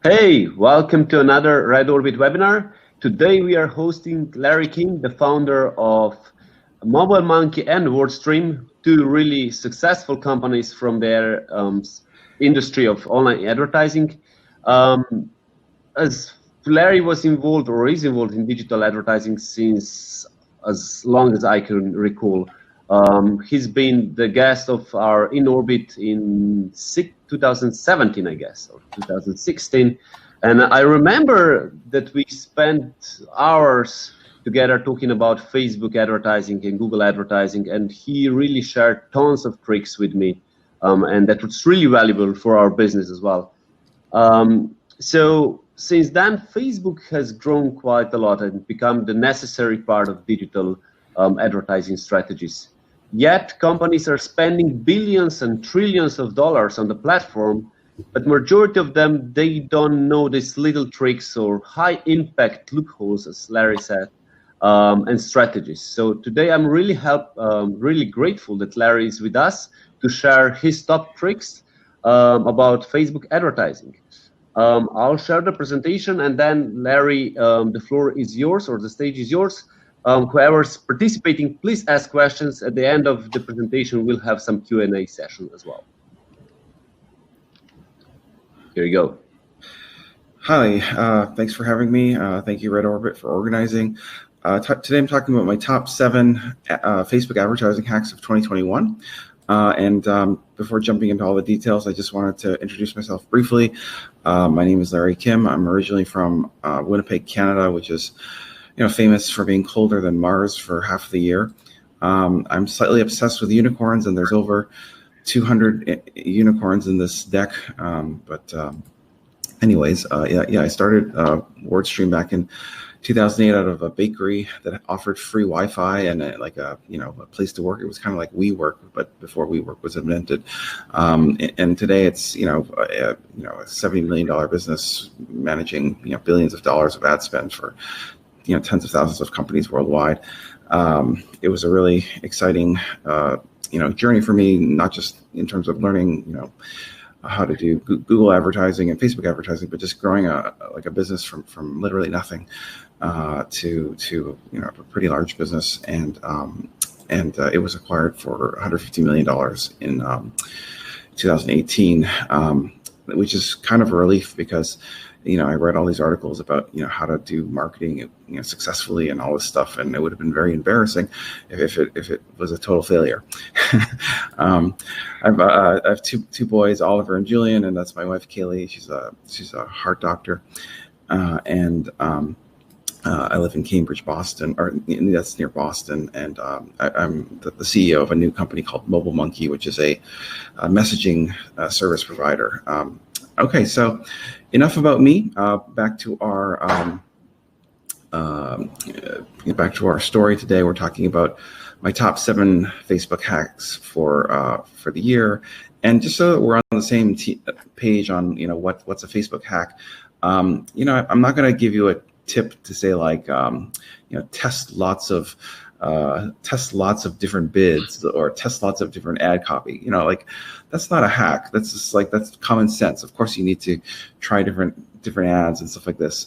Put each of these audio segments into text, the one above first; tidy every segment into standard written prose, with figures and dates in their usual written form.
Hey, welcome to another Red Orbit webinar. Today we are hosting Larry King, the founder of Mobile Monkey and WordStream, two really successful companies from their industry of online advertising. As Larry was involved or is involved in digital advertising since as long as I can recall. He's been the guest of our In Orbit in 2017, I guess, or 2016. And I remember that we spent hours together talking about Facebook advertising and Google advertising, and he really shared tons of tricks with me, and that was really valuable for our business as well. So since then, Facebook has grown quite a lot and become the necessary part of digital advertising strategies. Yet companies are spending billions and trillions of dollars on the platform, but majority of them, they don't know these little tricks or high impact loopholes, as Larry said, and strategies. So today I'm really grateful that Larry is with us to share his top tricks about Facebook advertising. I'll share the presentation, and then Larry, the floor is yours, or the stage is yours. Whoever's participating, please ask questions. At the end of the presentation, we'll have some Q&A session as well. Here you go. Hi, thanks for having me. Thank you, Red Orbit, for organizing. Today I'm talking about my top 7 Facebook advertising hacks of 2021. Before jumping into all the details, I just wanted to introduce myself briefly. My name is Larry Kim. I'm originally from Winnipeg, Canada, which is famous for being colder than Mars for half of the year. I'm slightly obsessed with unicorns, and there's over 200 unicorns in this deck. Anyways, I started WordStream back in 2008 out of a bakery that offered free Wi-Fi and a place to work. It was kind of like WeWork, but before WeWork was invented. And today it's a $70 million business managing billions of dollars of ad spend for tens of thousands of companies worldwide. It was a really exciting journey for me, not just in terms of learning how to do Google advertising and Facebook advertising, but just growing a business from literally nothing to a pretty large business, and it was acquired for $150 million in 2018, which is kind of a relief because I read all these articles about how to do marketing successfully and all this stuff, and it would have been very embarrassing if it was a total failure. I have two boys, Oliver and Julian, and that's my wife Kaylee. She's a heart doctor, and I live in Cambridge, Boston, or that's near Boston, and I'm the CEO of a new company called Mobile Monkey, which is a messaging service provider. Okay, so enough about me. Back to our story today. We're talking about my top 7 Facebook hacks for the year, and just so that we're on the same page on what's a Facebook hack. I'm not going to give you a tip to say like test lots of different bids or test lots of different ad copy. That's not a hack. That's just that's common sense. Of course, you need to try different ads and stuff like this.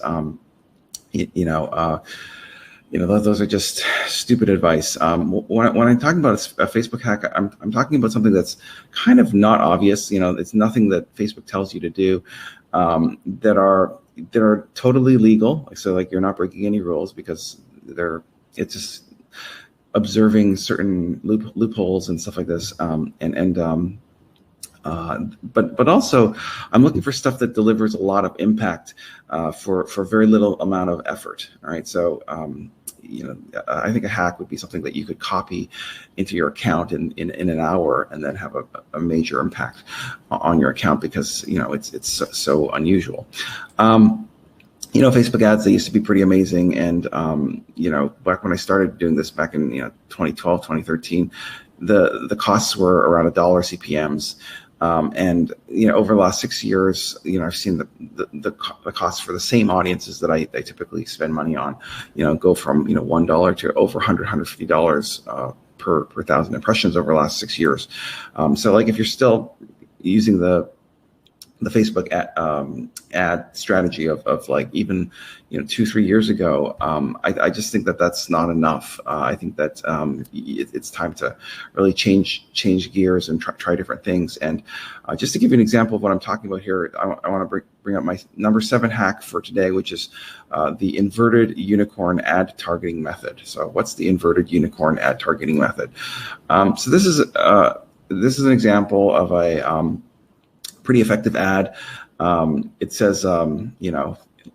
Those are just stupid advice. When I'm talking about a Facebook hack, I'm talking about something that's kind of not obvious. It's nothing that Facebook tells you to do that are totally legal. So you're not breaking any rules because it's just observing certain loopholes and stuff like this. But also I'm looking for stuff that delivers a lot of impact for very little amount of effort. All right. So, I think a hack would be something that you could copy into your account in an hour and then have a major impact on your account because, it's so unusual. Facebook ads, they used to be pretty amazing. And, back when I started doing this back in 2012, 2013, the costs were around $1 CPMs. And over the last 6 years, I've seen the cost for the same audiences that I typically spend money on, go from $1 to over $150 per 1,000 impressions over the last 6 years. So if you're still using the the Facebook ad strategy of like even 2-3 years ago. I just think that that's not enough. I think that it's time to really change gears and try different things. And just to give you an example of what I'm talking about here, I want to bring up my number 7 hack for today, which is the inverted unicorn ad targeting method. So what's the inverted unicorn ad targeting method? So this is an example of a pretty effective ad. It says,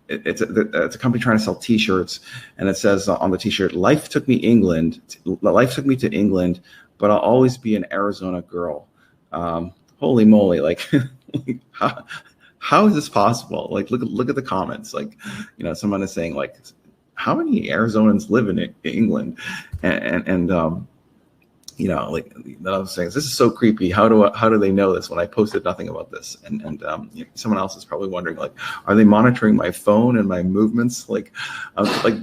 it's a company trying to sell T-shirts, and it says on the T-shirt, "Life took me to England, but I'll always be an Arizona girl." Holy moly! Like, how is this possible? Like, look at the comments. Like, someone is saying like, "How many Arizonans live in England?" And like that I was saying, this is so creepy. How do they know this when I posted nothing about this? And someone else is probably wondering, like, are they monitoring my phone and my movements? Like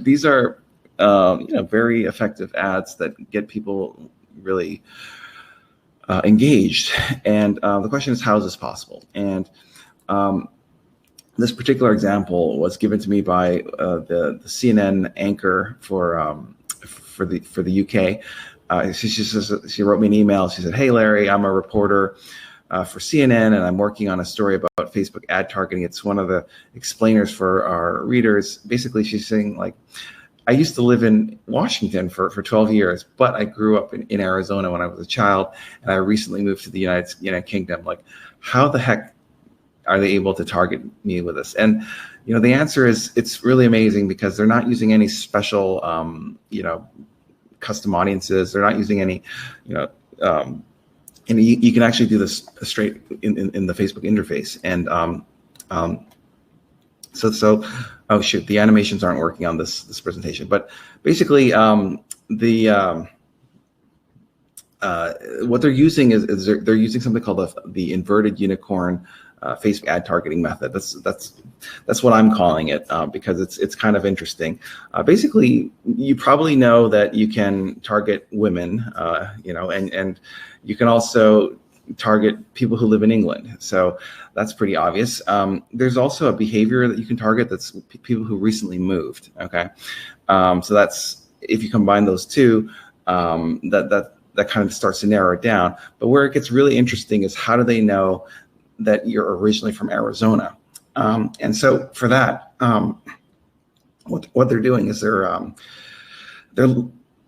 these are very effective ads that get people really engaged. And the question is, how is this possible? And this particular example was given to me by the CNN anchor for the UK. She wrote me an email. She said, "Hey, Larry, I'm a reporter for CNN, and I'm working on a story about Facebook ad targeting. It's one of the explainers for our readers." Basically, she's saying, like, I used to live in Washington for 12 years, but I grew up in Arizona when I was a child, and I recently moved to the United Kingdom. Like, how the heck are they able to target me with this? And the answer is, it's really amazing, because they're not using any special custom audiences. They're not using any, and you can actually do this straight in the Facebook interface. And so oh shoot, the animations aren't working on this presentation. But basically, what they're using is they're using something called the inverted unicorn Facebook ad targeting method. That's what I'm calling it, because it's kind of interesting. Basically, you probably know that you can target women, and you can also target people who live in England. So that's pretty obvious. There's also a behavior that you can target, that's people who recently moved. Okay, so that's, if you combine those two, that kind of starts to narrow it down. But where it gets really interesting is, how do they know that you're originally from Arizona? And so for that, what they're doing is they're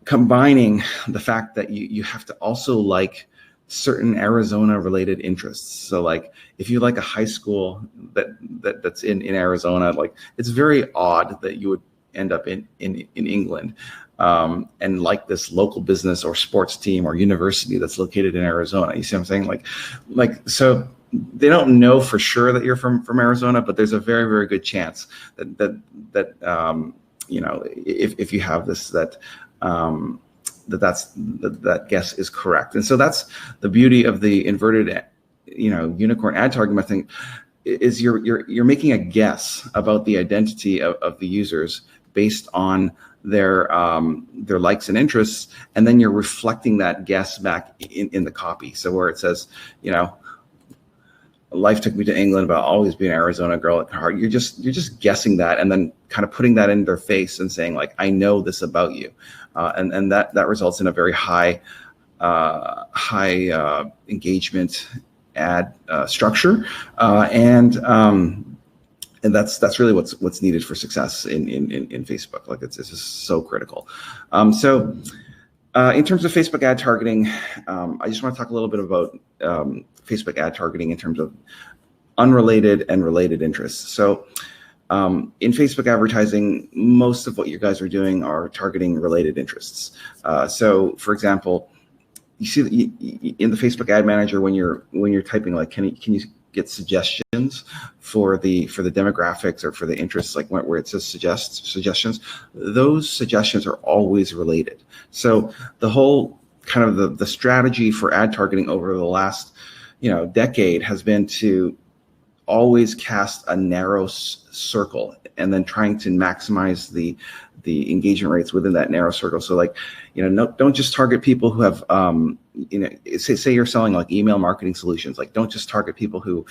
combining the fact that you have to also like certain Arizona related interests. So like, if you like a high school that's in Arizona, like, it's very odd that you would end up in England, and like this local business or sports team or university that's located in Arizona. You see what I'm saying? Like so they don't know for sure that you're from Arizona, but there's a very, very good chance that if you have this, that guess is correct. And so that's the beauty of the inverted unicorn ad targeting method, is you're making a guess about the identity of the users based on their likes and interests, and then you're reflecting that guess back in the copy. So where it says, "Life took me to England, but I'll always be an Arizona girl at heart," you're just guessing that, and then kind of putting that in their face and saying, like, "I know this about you," and that results in a very high engagement ad structure, and that's really what's needed for success in Facebook. Like, it's just so critical. So in terms of Facebook ad targeting, I just want to talk a little bit about Facebook ad targeting in terms of unrelated and related interests. So in Facebook advertising, most of what you guys are doing are targeting related interests. So for example, you see that in the Facebook ad manager, when you're typing, like, can you get suggestions for the demographics or for the interests, like where it says suggestions, those suggestions are always related. So the whole kind of the strategy for ad targeting over the last decade has been to always cast a narrow circle, and then trying to maximize the engagement rates within that narrow circle. So like, don't just target people who have, say you're selling like email marketing solutions. Like, don't just target people who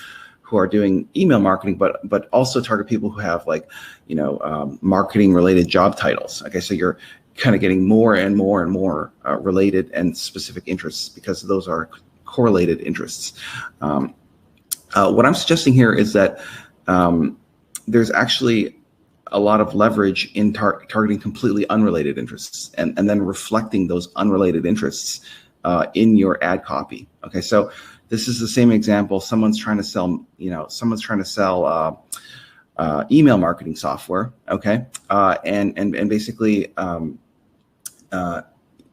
who are doing email marketing, but also target people who have like, marketing related job titles. Okay, so you're kind of getting more and more and more related and specific interests, because those are correlated interests. What I'm suggesting here is that there's actually a lot of leverage in targeting completely unrelated interests, and then reflecting those unrelated interests in your ad copy. Okay, so this is the same example. Someone's trying to sell, email marketing software. Okay, and basically,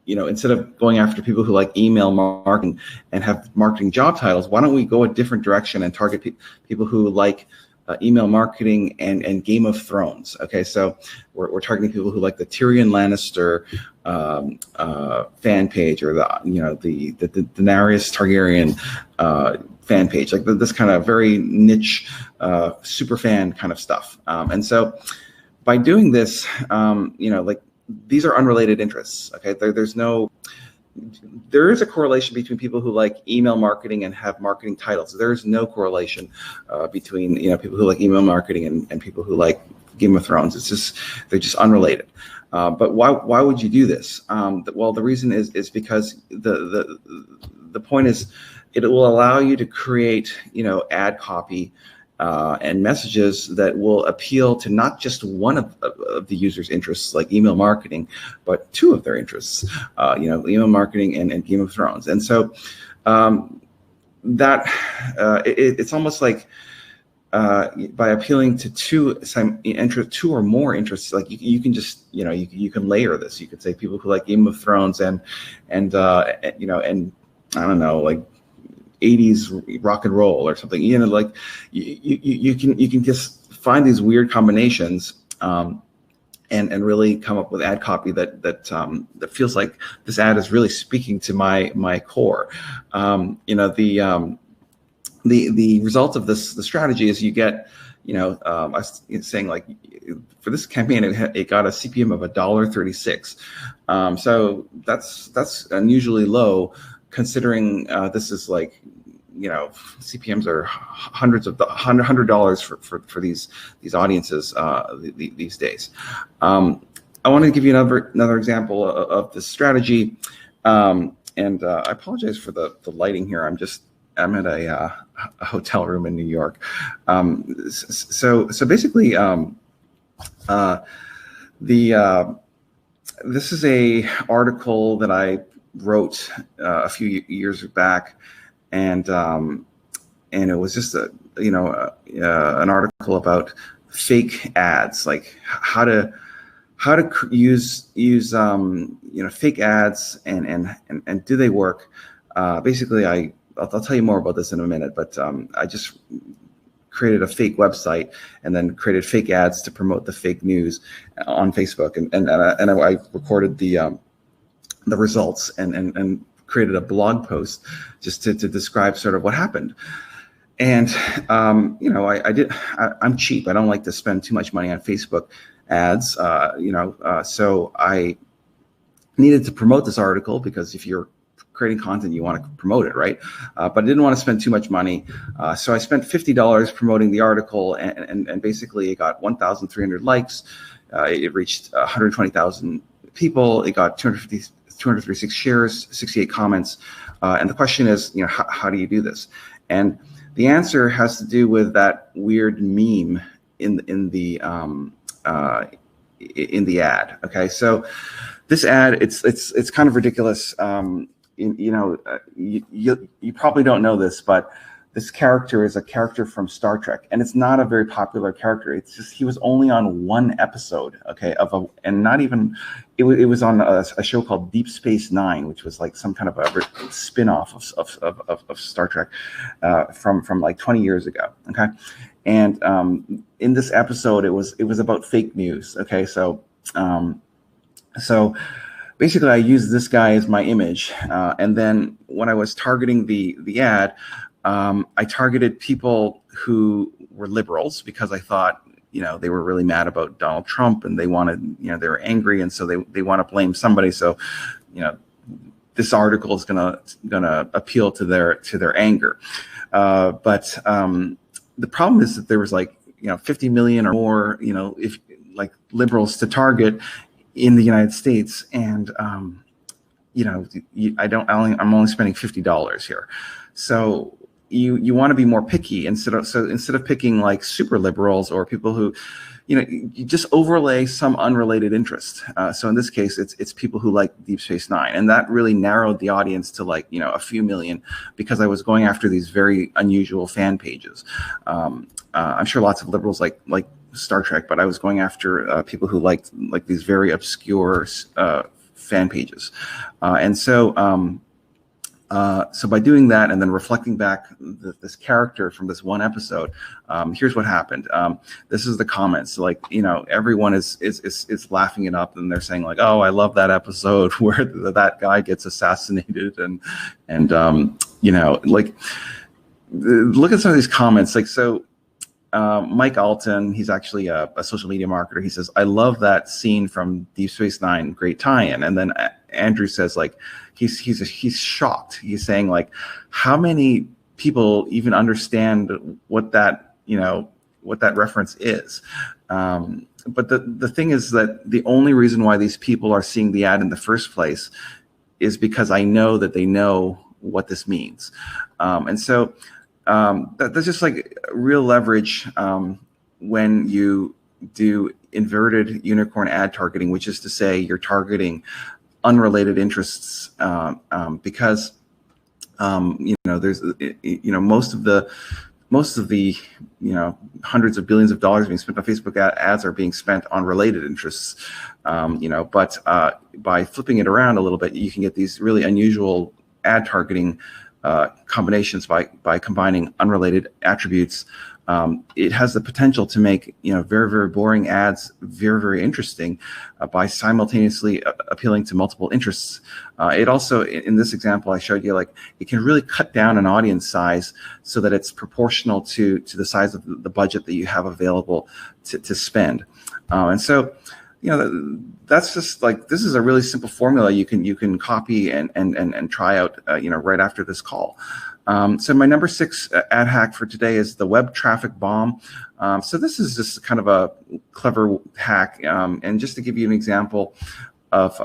instead of going after people who like email marketing and have marketing job titles, why don't we go a different direction and target people who like email marketing and Game of Thrones? Okay, so we're targeting people who like the Tyrion Lannister fan page, or the Daenerys Targaryen fan page, like this kind of very niche super fan kind of stuff. And so by doing this, these are unrelated interests. Okay, there is a correlation between people who like email marketing and have marketing titles. There is no correlation between people who like email marketing and people who like Game of Thrones. They're just unrelated. But why would you do this? Well, the reason is because the point is, it will allow you to create ad copy and messages that will appeal to not just one of the user's interests, like email marketing, but two of their interests, email marketing and Game of Thrones. And so it's almost like by appealing to two or more interests, like you can just you can layer this. You could say people who like Game of Thrones and I don't know, like 80s rock and roll or something, like you can just find these weird combinations and really come up with ad copy that feels like this ad is really speaking to my core. The result of the strategy is you get, I was saying, like, for this campaign, it got a CPM of $1.36. So that's unusually low, considering this is like, CPMs are $100 for these audiences these days. I want to give you another example of this strategy, and I apologize for the lighting here. I'm at a hotel room in New York. So basically, this is a article that I wrote a few years back, and it was just an article about fake ads, like how to use fake ads and do they work? Basically, I'll tell you more about this in a minute, but I just created a fake website and then created fake ads to promote the fake news on Facebook, and I recorded the results and created a blog post just to describe sort of what happened. And I'm cheap. I don't like to spend too much money on Facebook ads. So I needed to promote this article, because if you're creating content, you want to promote it, right? But I didn't want to spend too much money. So I spent $50 promoting the article, and basically it got 1,300 likes. It reached 120,000 people. It got 236 shares, 68 comments. And the question is, how do you do this? And the answer has to do with that weird meme in the ad. Okay, so this ad, it's kind of ridiculous. You probably don't know this, but this character is a character from Star Trek, and it's not a very popular character. It's just he was only on one episode, okay, it was on a show called Deep Space Nine, which was like some kind of a spin-off of Star Trek from like 20 years ago, okay. And in this episode, it was about fake news, okay. So basically, I used this guy as my image, and then when I was targeting the ad, I targeted people who were liberals, because I thought, they were really mad about Donald Trump, and they wanted, they were angry, and so they want to blame somebody. So, this article is gonna appeal to their anger. But the problem is that there was like 50 million or more if like liberals to target in the United States, and I'm only spending $50 here, so you want to be more picky instead of picking like super liberals or people who you just overlay some unrelated interest. So in this case, it's people who like Deep Space Nine, and that really narrowed the audience to like a few million, because I was going after these very unusual fan pages. I'm sure lots of liberals like Star Trek, but I was going after people who liked like these very obscure fan pages, and so. So by doing that and then reflecting back this character from this one episode, here's what happened. This is the comments. Like, everyone is laughing it up, and they're saying like, "Oh, I love that episode where that guy gets assassinated," and like, look at some of these comments. Like, so Mike Alton, he's actually a social media marketer. He says, "I love that scene from Deep Space Nine, great tie-in." And then Andrew says like, he's shocked. He's saying like, how many people even understand what that reference is? But the thing is that the only reason why these people are seeing the ad in the first place is because I know that they know what this means. And so that's just like real leverage when you do inverted unicorn ad targeting, which is to say you're targeting unrelated interests, because there's most of the hundreds of billions of dollars being spent on Facebook ads are being spent on related interests, but by flipping it around a little bit, you can get these really unusual ad targeting combinations by combining unrelated attributes. It has the potential to make very, very boring ads very, very interesting by simultaneously appealing to multiple interests. It also, in this example I showed you, like, it can really cut down an audience size so that it's proportional to the size of the budget that you have available to spend. And so that's just like, this is a really simple formula you can copy and try out right after this call. So my number 6 ad hack for today is the web traffic bomb. So this is just kind of a clever hack, and just to give you an example of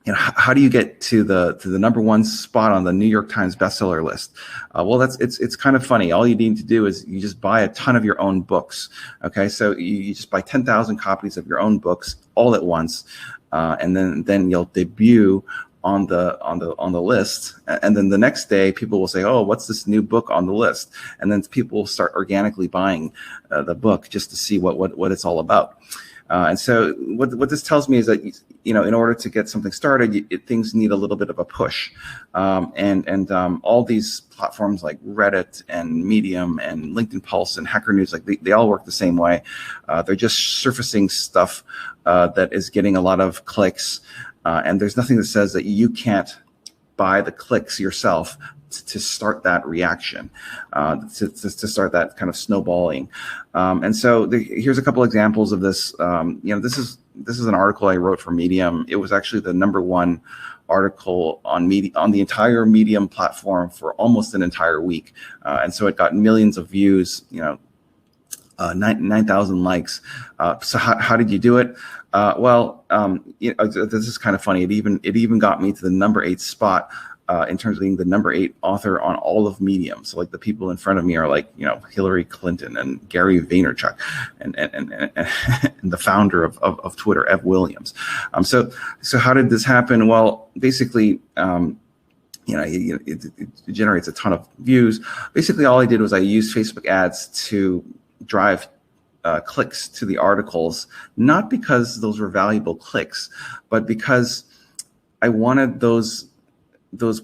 how do you get to the number 1 spot on the New York Times bestseller list? Well, it's kind of funny. All you need to do is you just buy a ton of your own books. Okay, so you just buy 10,000 copies of your own books all at once, and then you'll debut on the list, and then the next day people will say, "Oh, what's this new book on the list?" And then people will start organically buying the book just to see what it's all about. And so what this tells me is that in order to get something started, things need a little bit of a push, and all these platforms like Reddit and Medium and LinkedIn Pulse and Hacker News, like they all work the same way. They're just surfacing stuff that is getting a lot of clicks. And there's nothing that says that you can't buy the clicks yourself to start that reaction, to start that kind of snowballing. And so here's a couple examples of this. This is an article I wrote for Medium. It was actually the number 1 article on the entire Medium platform for almost an entire week. And so it got millions of views, 9,000 likes. So how did you do it? This is kind of funny. It even got me to the number 8 spot in terms of being the number 8 author on all of Medium. So like the people in front of me are like Hillary Clinton and Gary Vaynerchuk and the founder of Twitter, Ev Williams. So how did this happen? Well, basically, it generates a ton of views. Basically, all I did was I used Facebook ads to drive clicks to the articles, not because those were valuable clicks, but because I wanted those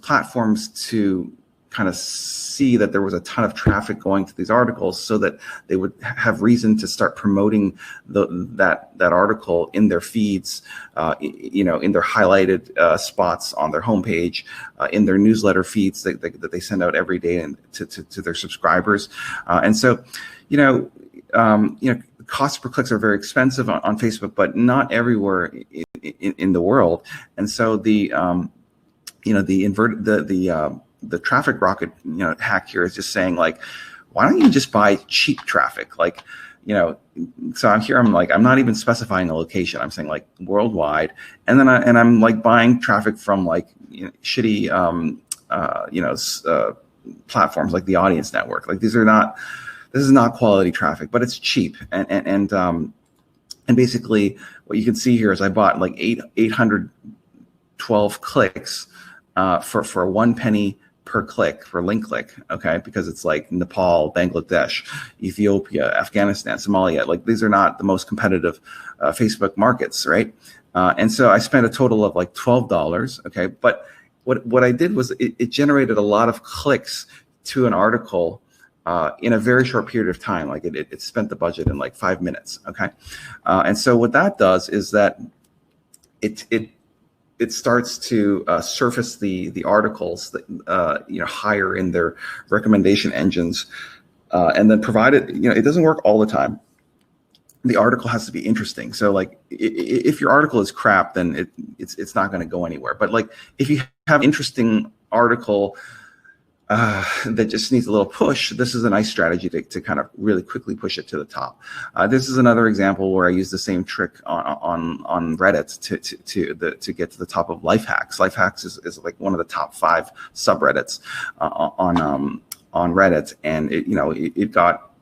platforms to kind of see that there was a ton of traffic going to these articles, so that they would have reason to start promoting that article in their feeds, in their highlighted spots on their homepage, in their newsletter feeds that they send out every day and to their subscribers. And so, costs per clicks are very expensive on Facebook, but not everywhere in the world. And so the traffic rocket hack here is just saying like, why don't you just buy cheap traffic? Like, so I'm like, I'm not even specifying a location. I'm saying like worldwide. And then I'm like buying traffic from like shitty, platforms like the Audience Network. Like this is not quality traffic, but it's cheap. And basically what you can see here is I bought like 812 clicks for 1 penny per click, for link click, okay? Because it's like Nepal, Bangladesh, Ethiopia, Afghanistan, Somalia. Like these are not the most competitive Facebook markets, right? And so I spent a total of like $12, okay? But what I did was it generated a lot of clicks to an article in a very short period of time. Like it spent the budget in like 5 minutes, okay? And so what that does is that it starts to surface the articles that higher in their recommendation engines, and then provided it doesn't work all the time. The article has to be interesting. So like if your article is crap, then it's not going to go anywhere. But like if you have an interesting article that just needs a little push, this is a nice strategy to kind of really quickly push it to the top. This is another example where I use the same trick on Reddit to get to the top of life hacks. Life hacks is like one of the top 5 subreddits on Reddit, and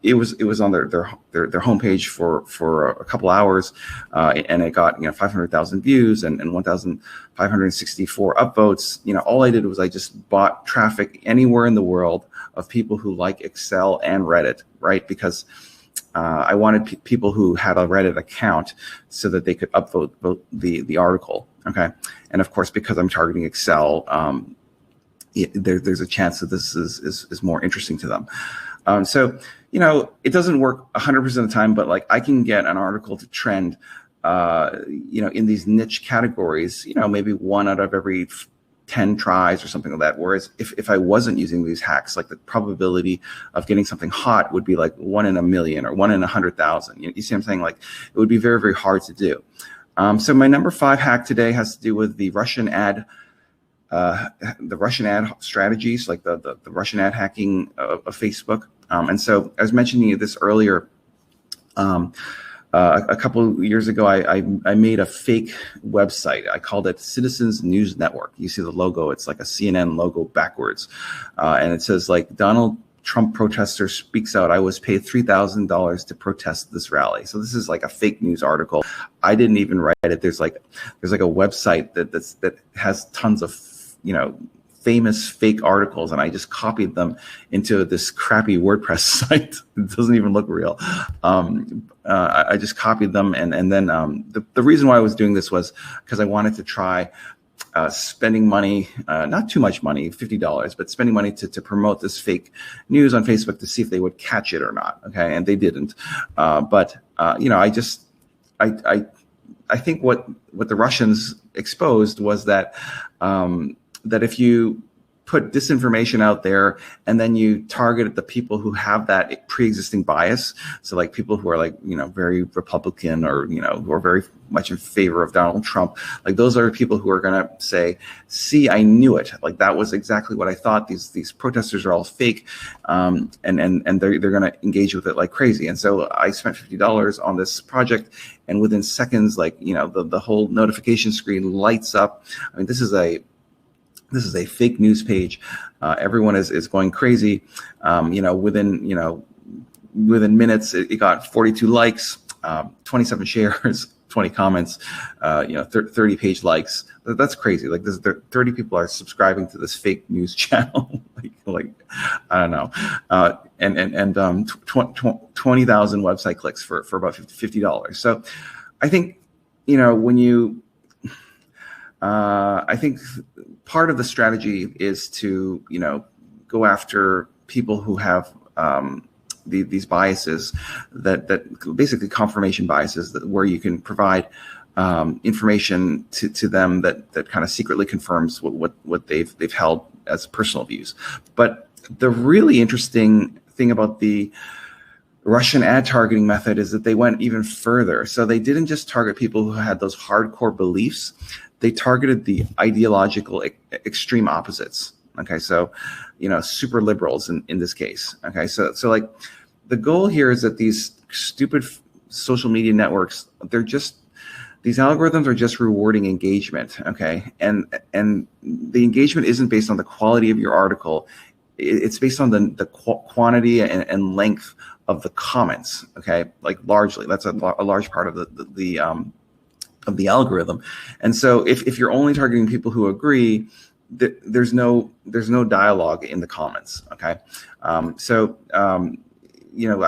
it was on their homepage for a couple hours, and it got 500,000 views and 1,564 upvotes. All I did was I just bought traffic anywhere in the world of people who like Excel and Reddit, right? Because I wanted people who had a Reddit account so that they could upvote the article. Okay, and of course because I'm targeting Excel, there's a chance that this is more interesting to them. So it doesn't work 100% of the time, but like I can get an article to trend, in these niche categories, maybe 1 out of every 10 tries or something like that. Whereas if I wasn't using these hacks, like the probability of getting something hot would be like 1 in a million or 1 in 100,000. You see what I'm saying? Like it would be very, very hard to do. So my number 5 hack today has to do with the Russian ad strategies, like the Russian ad hacking of Facebook. And so I was mentioning this earlier. A couple of years ago, I made a fake website. I called it Citizens News Network. You see the logo; it's like a CNN logo backwards, and it says like Donald Trump protester speaks out. I was paid $3,000 to protest this rally. So this is like a fake news article. I didn't even write it. There's like a website that has tons of famous fake articles, and I just copied them into this crappy WordPress site. It doesn't even look real. I just copied them, and then the reason why I was doing this was because I wanted to try spending money, not too much money, $50, but spending money to promote this fake news on Facebook to see if they would catch it or not. Okay, and they didn't. But I think what the Russians exposed was that that if you put disinformation out there and then you target the people who have that pre-existing bias, so like people who are like very Republican or who are very much in favor of Donald Trump, like those are people who are going to say, see, I knew it, like that was exactly what I thought, these protesters are all fake, and they're going to engage with it like crazy. And so I spent $50 on this project, and within seconds, like the whole notification screen lights up. I mean, this is a fake news page. Everyone is going crazy. Within minutes, it got 42 likes, 27 shares, 20 comments, 30 page likes. That's crazy. Like 30 people are subscribing to this fake news channel. like I don't know. And 20,000 website clicks for about $50. So I think when you I think part of the strategy is to, go after people who have these biases that basically confirmation biases, where you can provide information to them that kind of secretly confirms what they've held as personal views. But the really interesting thing about the Russian ad targeting method is that they went even further. So they didn't just target people who had those hardcore beliefs. They targeted the ideological extreme opposites. Okay, so super liberals in this case. Okay, so like the goal here is that these stupid social media networks, these algorithms are just rewarding engagement. Okay, and the engagement isn't based on the quality of your article. It's based on the quantity and length of the comments. Okay, like largely, that's a large part of the algorithm. And so if you're only targeting people who agree, there's no dialogue in the comments. Okay, I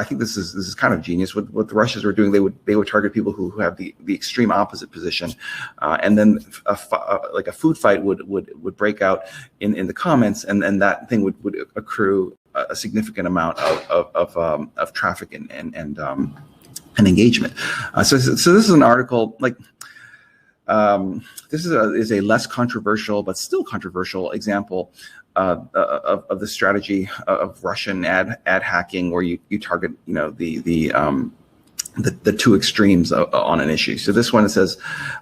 think this is kind of genius. What the Russians were doing, they would target people who have the extreme opposite position, and then like a food fight would break out in the comments, and that thing would accrue a significant amount of traffic and engagement. So this is an article like. This is a less controversial but still controversial example of the strategy of Russian ad hacking, where you target the two extremes on an issue. So this one, it says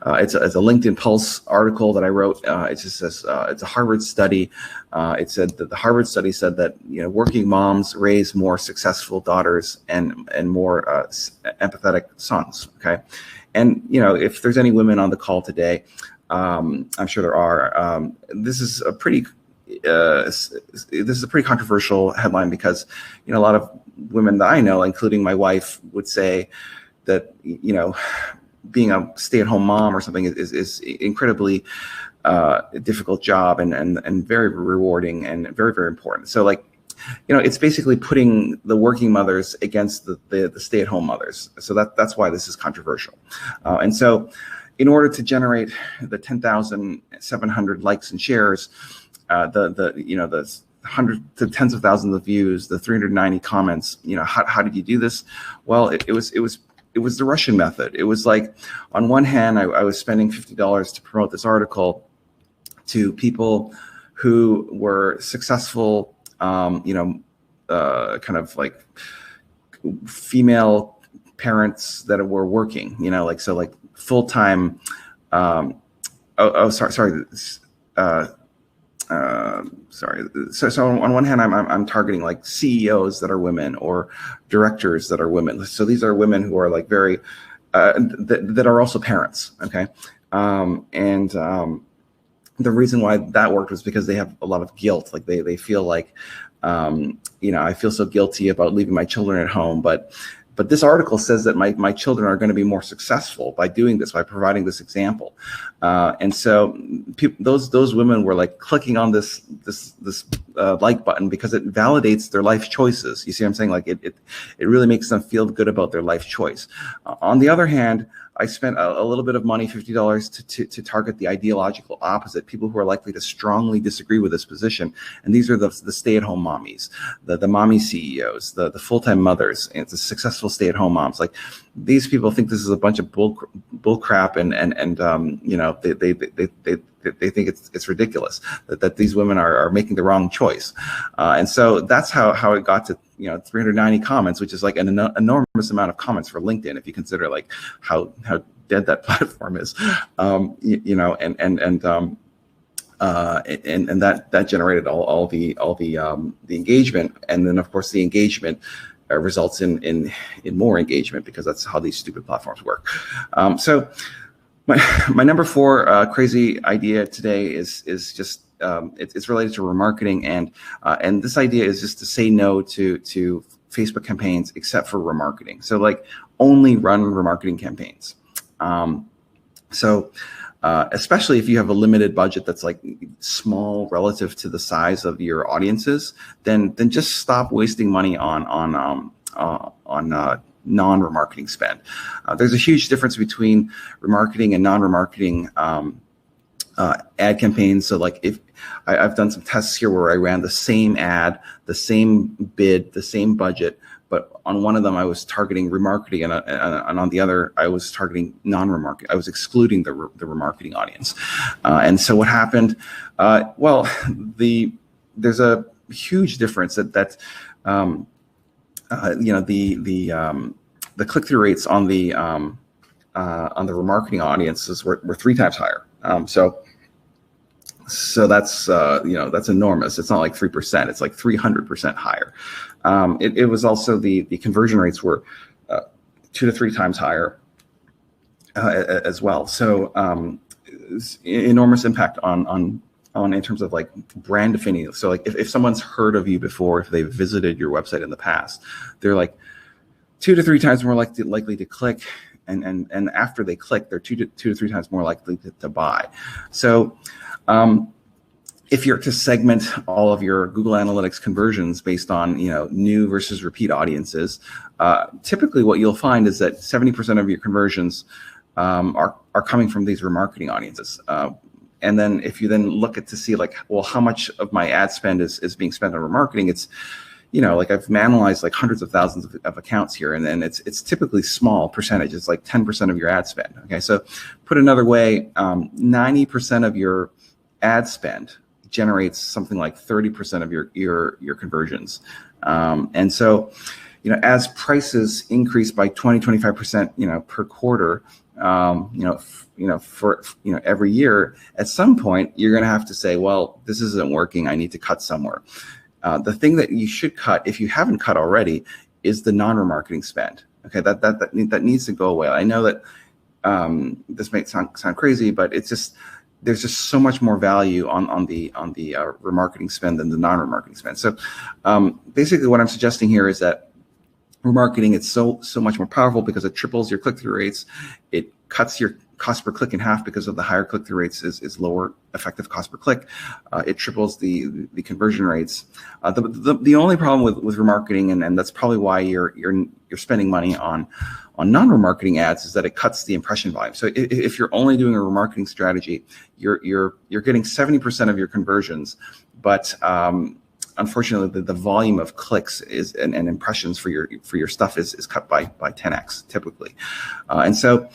it's a LinkedIn Pulse article that I wrote. It just says it's a Harvard study. It said that the Harvard study said that working moms raise more successful daughters and more empathetic sons. Okay. And if there's any women on the call today, I'm sure there are. This is a pretty controversial headline because a lot of women that I know, including my wife, would say that being a stay-at-home mom or something is incredibly difficult job and very rewarding and very, very important. So like. It's basically putting the working mothers against the stay-at-home mothers. So that's why this is controversial. And so in order to generate the 10,700 likes and shares, the hundreds to tens of thousands of views, the 390 comments, how did you do this? Well, it was the Russian method. It was like, on one hand, I was spending $50 to promote this article to people who were successful, kind of like female parents that were working, like full-time. Sorry. So on one hand, I'm targeting like CEOs that are women or directors that are women. So these are women who are like very that are also parents. Okay, the reason why that worked was because they have a lot of guilt. Like they feel like, I feel so guilty about leaving my children at home, but this article says that my children are going to be more successful by doing this, by providing this example. And so those women were like clicking on this like button because it validates their life choices. You see what I'm saying? Like it really makes them feel good about their life choice. On the other hand, I spent a little bit of money, $50, to target the ideological opposite, people who are likely to strongly disagree with this position. And these are the stay-at-home mommies, the mommy CEOs, the full-time mothers, and the successful stay-at-home moms. Like these people think this is a bunch of bull crap, and they think it's ridiculous that these women are making the wrong choice. And so that's how it got to 390 comments, which is like an enormous amount of comments for LinkedIn if you consider like how dead that platform is. And that generated all the engagement, and then of course the engagement results in more engagement, because that's how these stupid platforms work. So my number 4 crazy idea today is just it's related to remarketing, and this idea is just to say no to Facebook campaigns except for remarketing. So like only run remarketing campaigns. Especially if you have a limited budget that's like small relative to the size of your audiences, then just stop wasting money on non-remarketing spend. There's a huge difference between remarketing and non-remarketing ad campaigns. So like if I've done some tests here where I ran the same ad, the same bid, the same budget, but on one of them I was targeting remarketing, and on the other I was targeting non-remarketing. I was excluding the remarketing audience. And so what happened? There's a huge difference that the click-through rates on the remarketing audiences were 3 times higher. So So that's that's enormous. It's not like 3%; it's like 300% higher. It was also the conversion rates were 2 to 3 times higher as well. So enormous impact on in terms of like brand affinity. So like if someone's heard of you before, if they've visited your website in the past, they're like 2 to 3 times more likely to click. And after they click, they're 2 to 3 times more likely to buy. So if you're to segment all of your Google Analytics conversions based on new versus repeat audiences, typically what you'll find is that 70% of your conversions are coming from these remarketing audiences. And then if you then look at to see like, well, how much of my ad spend is being spent on remarketing, it's like I've analyzed like hundreds of thousands of accounts here, and then it's typically small percentage. It's like 10% of your ad spend. Okay, so put another way, 90% of your ad spend generates something like 30% of your conversions. And so, as prices increase by 20-25%, per quarter, for every year, at some point you're going to have to say, well, this isn't working. I need to cut somewhere. The thing that you should cut, if you haven't cut already, is the non-remarketing spend. Okay, that needs to go away. I know that this may sound crazy, but it's just there's just so much more value on the remarketing spend than the non-remarketing spend. So basically, what I'm suggesting here is that remarketing is so much more powerful because it triples your click-through rates. It cuts your cost per click in half because of the higher click-through rates is lower effective cost per click. It triples the conversion rates. The only problem with remarketing, and that's probably why you're spending money on non-remarketing ads, is that it cuts the impression volume. So if you're only doing a remarketing strategy, you're getting 70% of your conversions, but unfortunately, the volume of clicks and impressions for your stuff is cut by 10x typically, and so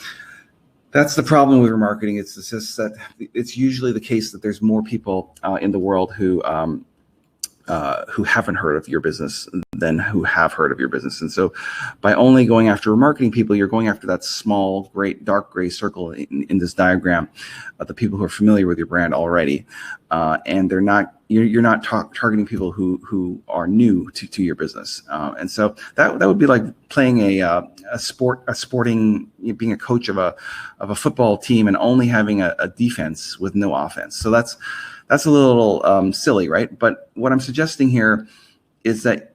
that's the problem with remarketing. It's just that it's usually the case that there's more people in the world who haven't heard of your business than who have heard of your business. And so by only going after remarketing people, you're going after that small, dark gray circle in this diagram of the people who are familiar with your brand already. And you're not targeting people who are new to your business. And so that would be like playing being a coach of a football team and only having a defense with no offense. So that's a little silly, right? But what I'm suggesting here is that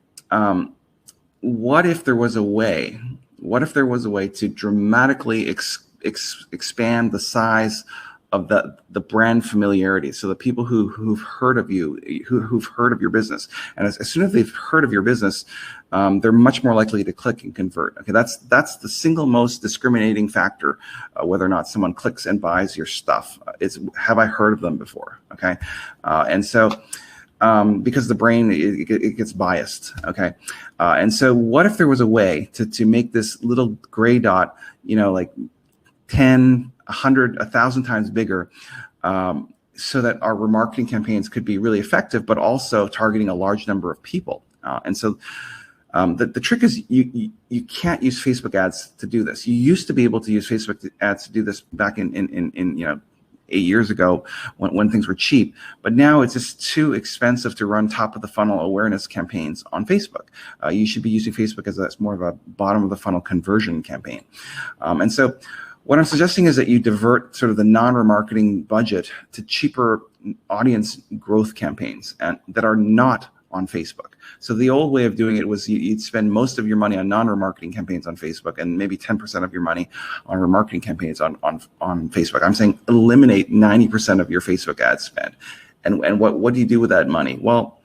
what if there was a way to dramatically expand the size of the brand familiarity, so the people who've heard of you, who've heard of your business, and as soon as they've heard of your business, they're much more likely to click and convert. Okay, that's the single most discriminating factor, whether or not someone clicks and buys your stuff, is have I heard of them before? Okay, and so because the brain it gets biased. Okay, and so what if there was a way to make this little gray dot, like 10, 100, 1,000 times bigger, so that our remarketing campaigns could be really effective, but also targeting a large number of people. And so the trick is you can't use Facebook ads to do this. You used to be able to use Facebook ads to do this back in 8 years ago when things were cheap, but now it's just too expensive to run top of the funnel awareness campaigns on Facebook. You should be using Facebook as that's more of a bottom of the funnel conversion campaign. And so what I'm suggesting is that you divert sort of the non-remarketing budget to cheaper audience growth campaigns and that are not on Facebook. So the old way of doing it was you'd spend most of your money on non-remarketing campaigns on Facebook and maybe 10% of your money on remarketing campaigns on Facebook. I'm saying eliminate 90% of your Facebook ad spend. And what do you do with that money? Well,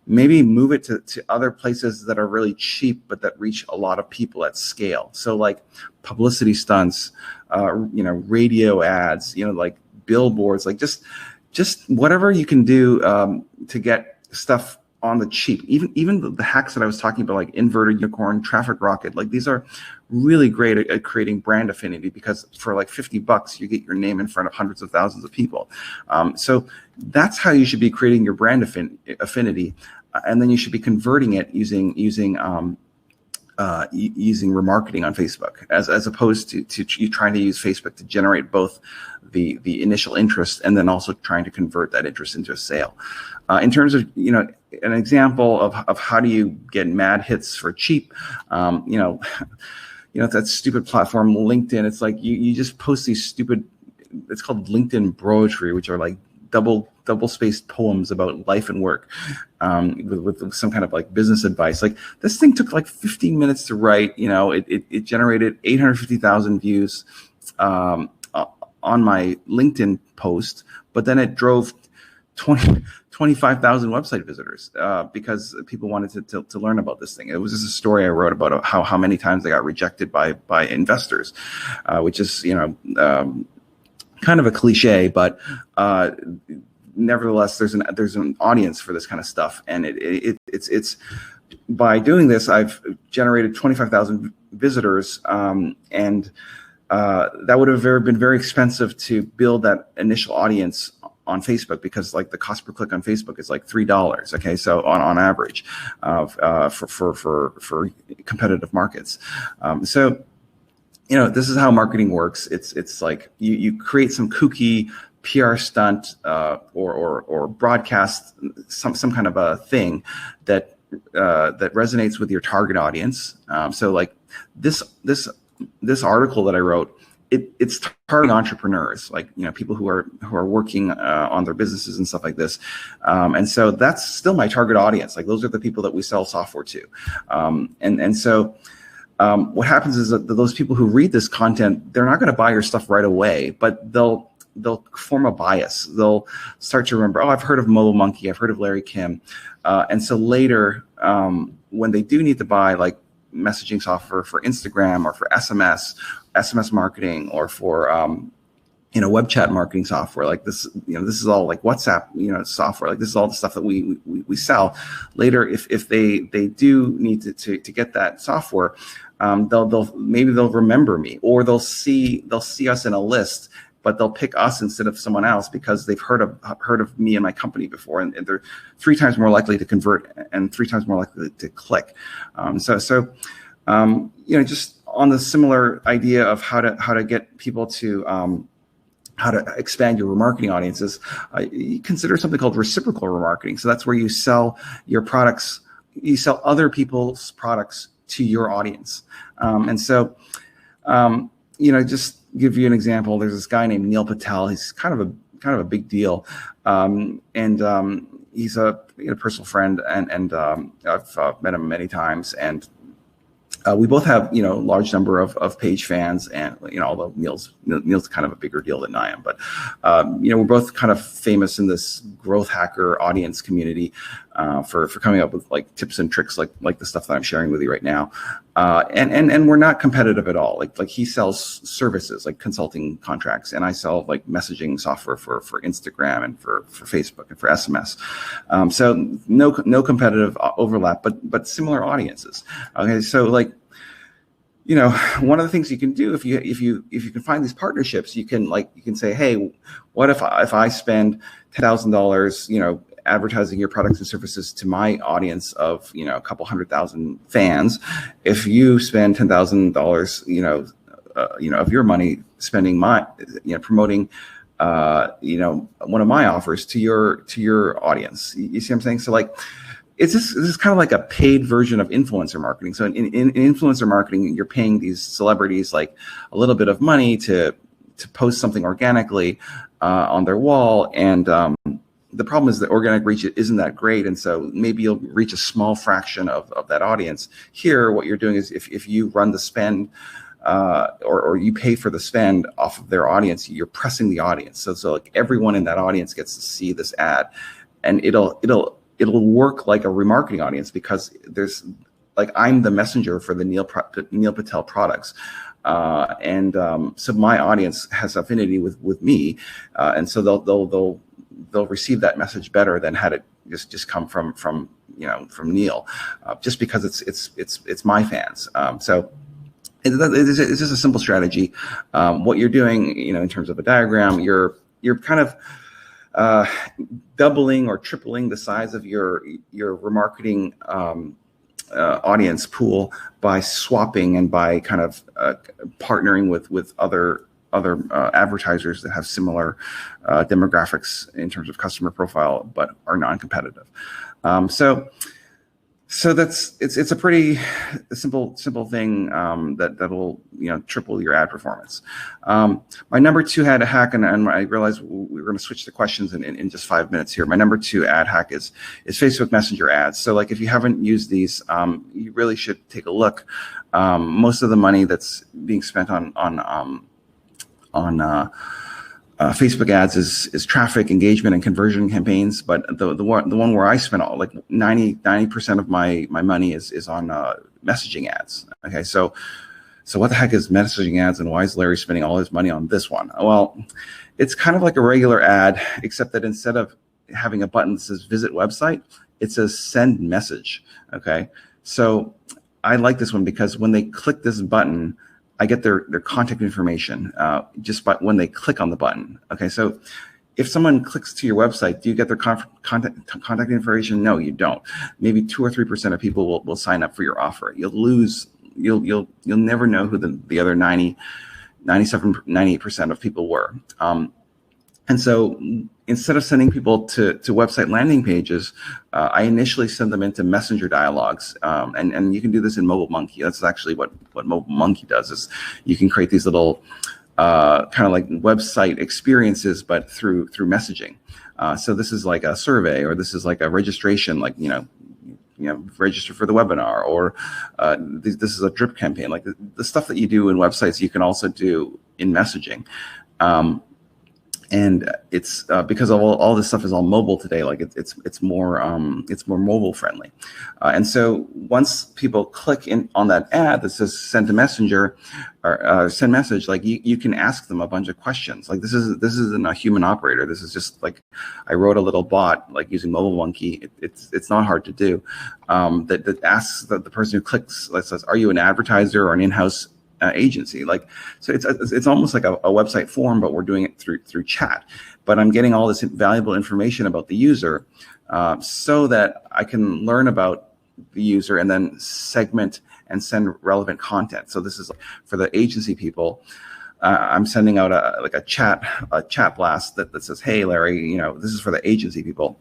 maybe move it to other places that are really cheap, but that reach a lot of people at scale. So like publicity stunts, radio ads, like billboards, like just whatever you can do to get stuff on the cheap. Even the hacks that I was talking about, like inverted unicorn, traffic rocket, like these are really great at creating brand affinity, because for like $50 you get your name in front of hundreds of thousands of people. So that's how you should be creating your brand affinity, and then you should be converting it using using remarketing on Facebook, as opposed to you trying to use Facebook to generate both the initial interest and then also trying to convert that interest into a sale. In terms of, an example of how do you get mad hits for cheap, that stupid platform LinkedIn. It's like you just post these stupid, it's called LinkedIn broetry, which are like double spaced poems about life and work, with some kind of like business advice. Like this thing took like 15 minutes to write. It generated 850,000 views on my LinkedIn post, but then it drove 25,000 website visitors because people wanted to learn about this thing. It was just a story I wrote about how many times I got rejected by investors, which is kind of a cliche, but nevertheless, there's an audience for this kind of stuff, and it's by doing this, I've generated 25,000 visitors, and that would have been very expensive to build that initial audience on Facebook, because like the cost per click on Facebook is like $3. Okay, so on average, for competitive markets, so. This is how marketing works. It's like you create some kooky PR stunt or broadcast some kind of a thing that resonates with your target audience. So like this article that I wrote, it's targeting entrepreneurs, like people who are working on their businesses and stuff like this, and so that's still my target audience. Like those are the people that we sell software to, and so. What happens is that those people who read this content, they're not going to buy your stuff right away, but they'll form a bias. They'll start to remember, I've heard of Mobile Monkey, I've heard of Larry Kim, and so later, when they do need to buy like messaging software for Instagram or for SMS marketing, or for web chat marketing software like this, this is all like WhatsApp, software. Like this is all the stuff that we sell. Later, if they do need to get that software, they'll remember me, or they'll see us in a list, but they'll pick us instead of someone else because they've heard of me and my company before, and they're 3 times more likely to convert and 3 times more likely to click. Just on the similar idea of how to get people to how to expand your remarketing audiences, you consider something called reciprocal remarketing. So that's where you sell your products, you sell other people's products to your audience. And so, just give you an example. There's this guy named Neil Patel. He's kind of a big deal, and he's a personal friend, and I've met him many times, and we both have, large number of page fans, and, although Neil's kind of a bigger deal than I am, but, we're both kind of famous in this growth hacker audience community, for coming up with like tips and tricks, like the stuff that I'm sharing with you right now. And we're not competitive at all. Like he sells services like consulting contracts, and I sell like messaging software for Instagram and for Facebook and for SMS. So no competitive overlap, but similar audiences. Okay, so like, one of the things you can do if you can find these partnerships, you can say, hey, what if I spend $10,000, advertising your products and services to my audience of, a couple 100,000 fans. If you spend $10,000, of your money spending promoting, one of my offers to your audience. You see what I'm saying? So like, this is kind of like a paid version of influencer marketing. So in influencer marketing, you're paying these celebrities like a little bit of money to post something organically on their wall, and the problem is that organic reach isn't that great, and so maybe you'll reach a small fraction of that audience. Here, what you're doing is if you run the spend or you pay for the spend off of their audience, you're pressing the audience. So like everyone in that audience gets to see this ad, and it'll work like a remarketing audience, because there's like, I'm the messenger for the Neil Patel products. So my audience has affinity with me. And so they'll receive that message better than had it just come from Neil, just because it's my fans. So it's just a simple strategy. What you're doing, in terms of a diagram, you're kind of doubling or tripling the size of your remarketing audience pool by swapping and by kind of partnering with other advertisers that have similar demographics in terms of customer profile, but are non-competitive. So it's a pretty simple thing that will triple your ad performance. My number 2 ad hack, and I realize we're going to switch the questions in just 5 minutes here. My number 2 ad hack is Facebook Messenger ads. So like if you haven't used these, you really should take a look. Most of the money that's being spent on Facebook ads is traffic, engagement, and conversion campaigns. But the one where I spent all, like 90% of my money is on messaging ads. Okay, so what the heck is messaging ads, and why is Larry spending all his money on this one? Well, it's kind of like a regular ad, except that instead of having a button that says visit website, it says send message. Okay, so I like this one because when they click this button, I get their contact information just by when they click on the button. Okay, so if someone clicks to your website, do you get their contact information? No, you don't. Maybe 2 or 3% of people will sign up for your offer. You'll never know who the other 98% of people were. And so instead of sending people to website landing pages, I initially send them into messenger dialogues. And you can do this in Mobile Monkey. That's actually what Mobile Monkey does, is you can create these little kind of like website experiences, but through messaging. So this is like a survey, or this is like a registration, like, register for the webinar, or this is a drip campaign. Like the stuff that you do in websites, you can also do in messaging. And it's because of all this stuff is all mobile today. Like it's more mobile friendly. And so once people click on that ad that says send to messenger or send message, like you can ask them a bunch of questions. Like this isn't a human operator. This is just like I wrote a little bot, like using Mobile Monkey. It's not hard to do. That asks the person who clicks, that says, are you an advertiser or an in-house agency? Like, so it's almost like a website form, but we're doing it through chat. But I'm getting all this valuable information about the user, so that I can learn about the user and then segment and send relevant content. So this is for the agency people. I'm sending out a chat blast that says, hey Larry, this is for the agency people.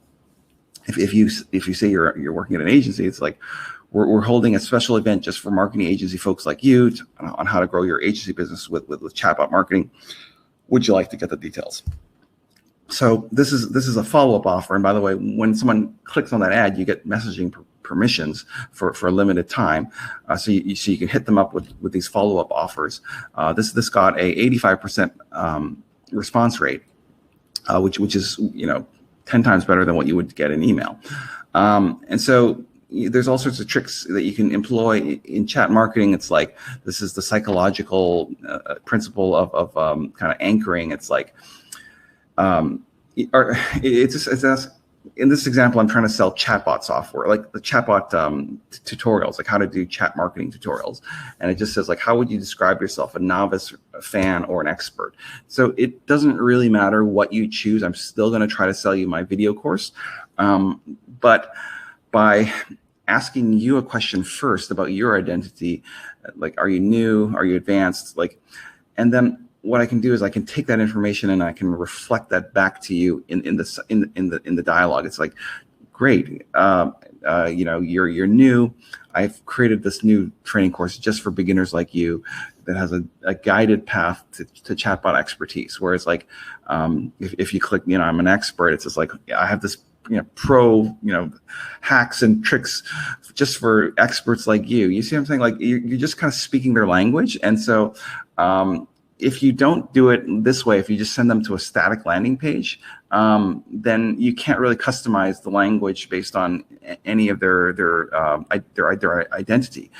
If you say you're working at an agency, it's like, we're holding a special event just for marketing agency folks like you on how to grow your agency business with chatbot marketing. Would you like to get the details? So this is a follow-up offer. And by the way, when someone clicks on that ad, you get messaging permissions for a limited time. So you can hit them up with these follow-up offers. This got a 85% response rate, which is 10 times better than what you would get in email. And so there's all sorts of tricks that you can employ in chat marketing. It's like, this is the psychological principle of kind of anchoring. It's like, in this example, I'm trying to sell chatbot software, like the chatbot tutorials, like how to do chat marketing tutorials. And it just says, like, how would you describe yourself, a novice, a fan, or an expert? So it doesn't really matter what you choose. I'm still going to try to sell you my video course. But by asking you a question first about your identity, like, are you new? Are you advanced? Like, and then what I can do is I can take that information and I can reflect that back to you in the dialogue. It's like, great, you're new. I've created this new training course just for beginners like you that has a guided path to chatbot expertise. Whereas like, if you click, I'm an expert, it's just like, I have this pro hacks and tricks just for experts like you. You see what I'm saying? Like you're just kind of speaking their language. And so if you don't do it this way, if you just send them to a static landing page, then you can't really customize the language based on any of their identity.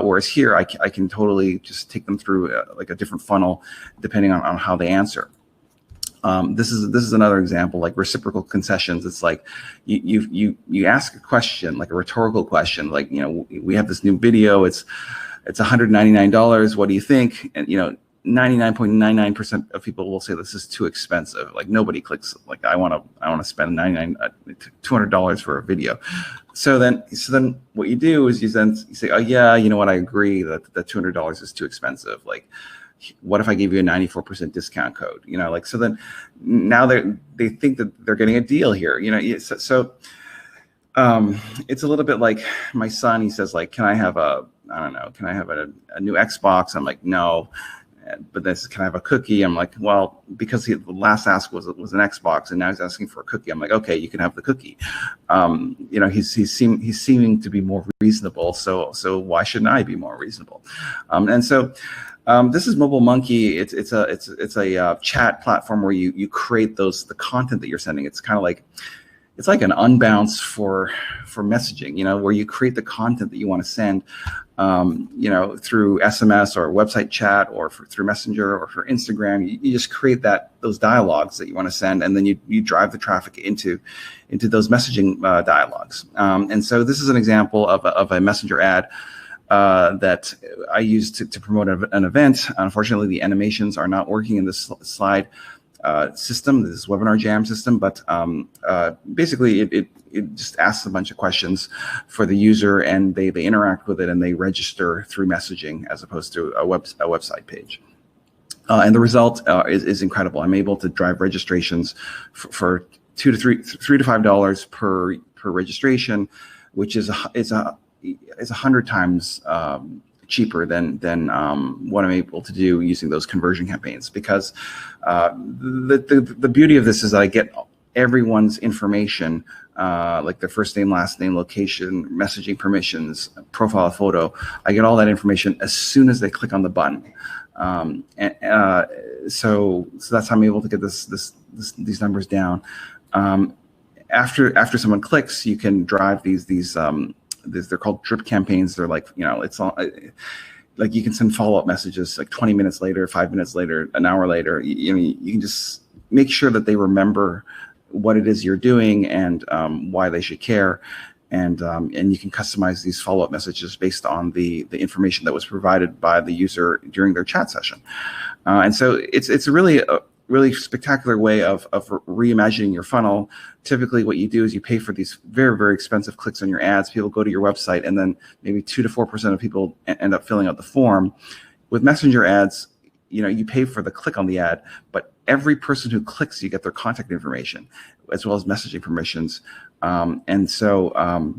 Whereas here, I can totally just take them through like a different funnel depending on how they answer. This is another example, like reciprocal concessions. It's like you ask a question, like a rhetorical question, like, we have this new video. It's $199. What do you think? And 99.99% of people will say this is too expensive. Like nobody clicks. Like I want to spend $200 for a video. So then what you do is you say, oh yeah, you know what? I agree that $200 is too expensive. Like, what if I gave you a 94% discount code? You know, like, so then now they think that they're getting a deal here. You know, it's a little bit like my son. He says like, can I have a new Xbox? I'm like, no. But this, can I have a cookie? I'm like, well, because the last ask was an Xbox, and now he's asking for a cookie. I'm like, okay, you can have the cookie. You know, he's seeming to be more reasonable. So why shouldn't I be more reasonable? And so this is Mobile Monkey. It's a chat platform where you create the content that you're sending. It's kind of like, it's like an unbounce for messaging, you know, where you create the content that you want to send, you know, through SMS or website chat or through Messenger or for Instagram. You just create those dialogues that you want to send, and then you drive the traffic into those messaging dialogues. And so this is an example of a Messenger ad that I used to promote an event. Unfortunately, the animations are not working in this slide system, this webinar jam system, but basically it just asks a bunch of questions for the user, and they interact with it, and they register through messaging as opposed to a website page. And the result is incredible. I'm able to drive registrations for $3 to $5 per registration, which is 100 times cheaper than what I'm able to do using those conversion campaigns, because the beauty of this is that I get everyone's information, like their first name, last name, location, messaging permissions, profile photo. I get all that information as soon as they click on the button. So that's how I'm able to get these numbers down. After someone clicks, you can drive these they're called drip campaigns. They're like, you know, it's all like you can send follow-up messages like 20 minutes later, 5 minutes later, an hour later. You can just make sure that they remember what it is you're doing and why they should care. And you can customize these follow-up messages based on the information that was provided by the user during their chat session. And so it's really a really spectacular way of reimagining your funnel. Typically what you do is you pay for these very, very expensive clicks on your ads. People go to your website, and then maybe 2 to 4% of people end up filling out the form. With Messenger ads, you know, you pay for the click on the ad, but every person who clicks, you get their contact information as well as messaging permissions. And so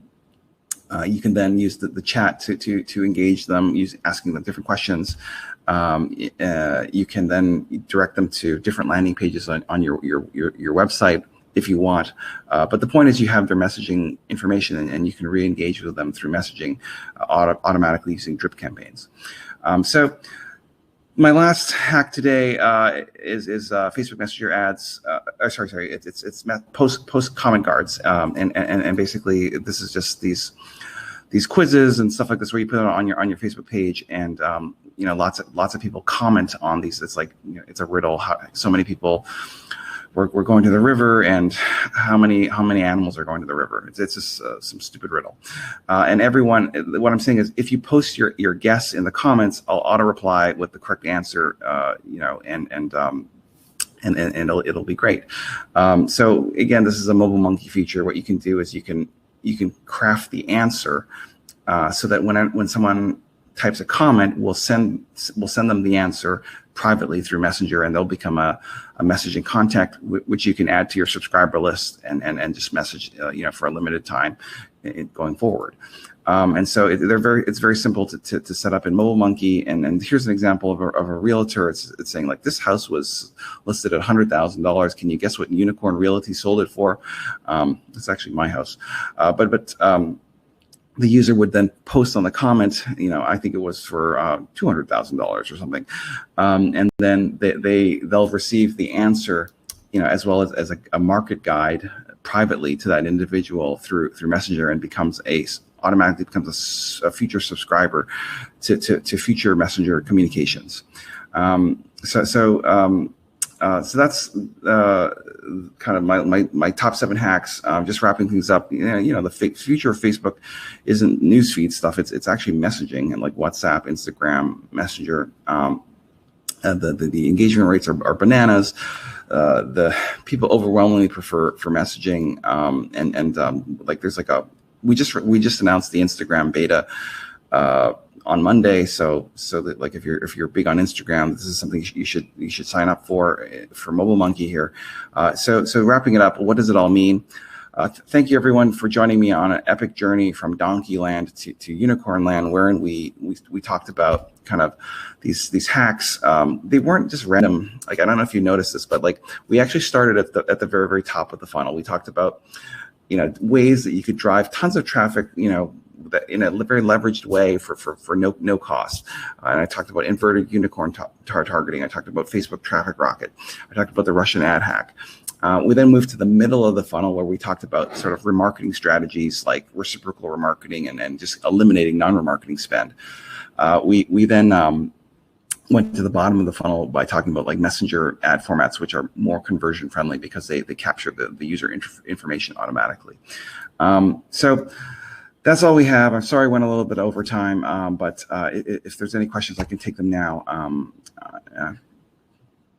you can then use the chat to engage them, asking them different questions. You can then direct them to different landing pages on your website if you want. But the point is you have their messaging information, and you can re-engage with them through messaging automatically using drip campaigns. So my last hack today is Facebook Messenger ads. It's post comment guards, and basically this is just these quizzes and stuff like this where you put it on your Facebook page, and you know, lots of people comment on these. It's like, you know, it's a riddle. So many people we're going to the river, and how many animals are going to the river? It's just some stupid riddle. And everyone, what I'm saying is, if you post your guess in the comments, I'll auto reply with the correct answer. You know, and it'll be great. So again, this is a Mobile Monkey feature. What you can do is you can craft the answer so that when someone types a comment, we'll send them the answer privately through Messenger, and they'll become a messaging contact which you can add to your subscriber list and just message you know, for a limited time going forward. And so it's very simple to set up in Mobile Monkey. And here's an example of a realtor. It's saying like, this house was listed at $100,000. Can you guess what Unicorn Realty sold it for? It's actually my house. But the user would then post on the comment, you know, I think it was for $200,000 or something. And then they'll receive the answer, you know, as well as a market guide privately to that individual through Messenger, and automatically becomes a future subscriber to future Messenger communications. So that's kind of my top 7 hacks. Just wrapping things up. You know, the future of Facebook isn't newsfeed stuff. It's actually messaging, and like WhatsApp, Instagram, Messenger. The engagement rates are bananas. The people overwhelmingly prefer for messaging, like there's like we just announced the Instagram beta on Monday, so that like if you're big on Instagram, this is something you should sign up for Mobile Monkey here. So wrapping it up, what does it all mean? Thank you everyone for joining me on an epic journey from Donkey Land to Unicorn Land, wherein we talked about kind of these hacks. They weren't just random. Like, I don't know if you noticed this, but like we actually started at the very, very top of the funnel. We talked about, ways that you could drive tons of traffic, in a very leveraged way for no cost. And I talked about inverted unicorn targeting. I talked about Facebook traffic rocket. I talked about the Russian ad hack. We then moved to the middle of the funnel where we talked about sort of remarketing strategies like reciprocal remarketing and just eliminating non-remarketing spend. We then went to the bottom of the funnel by talking about like messenger ad formats, which are more conversion friendly because they capture the user information automatically. So that's all we have. I'm sorry I went a little bit over time, but if there's any questions, I can take them now.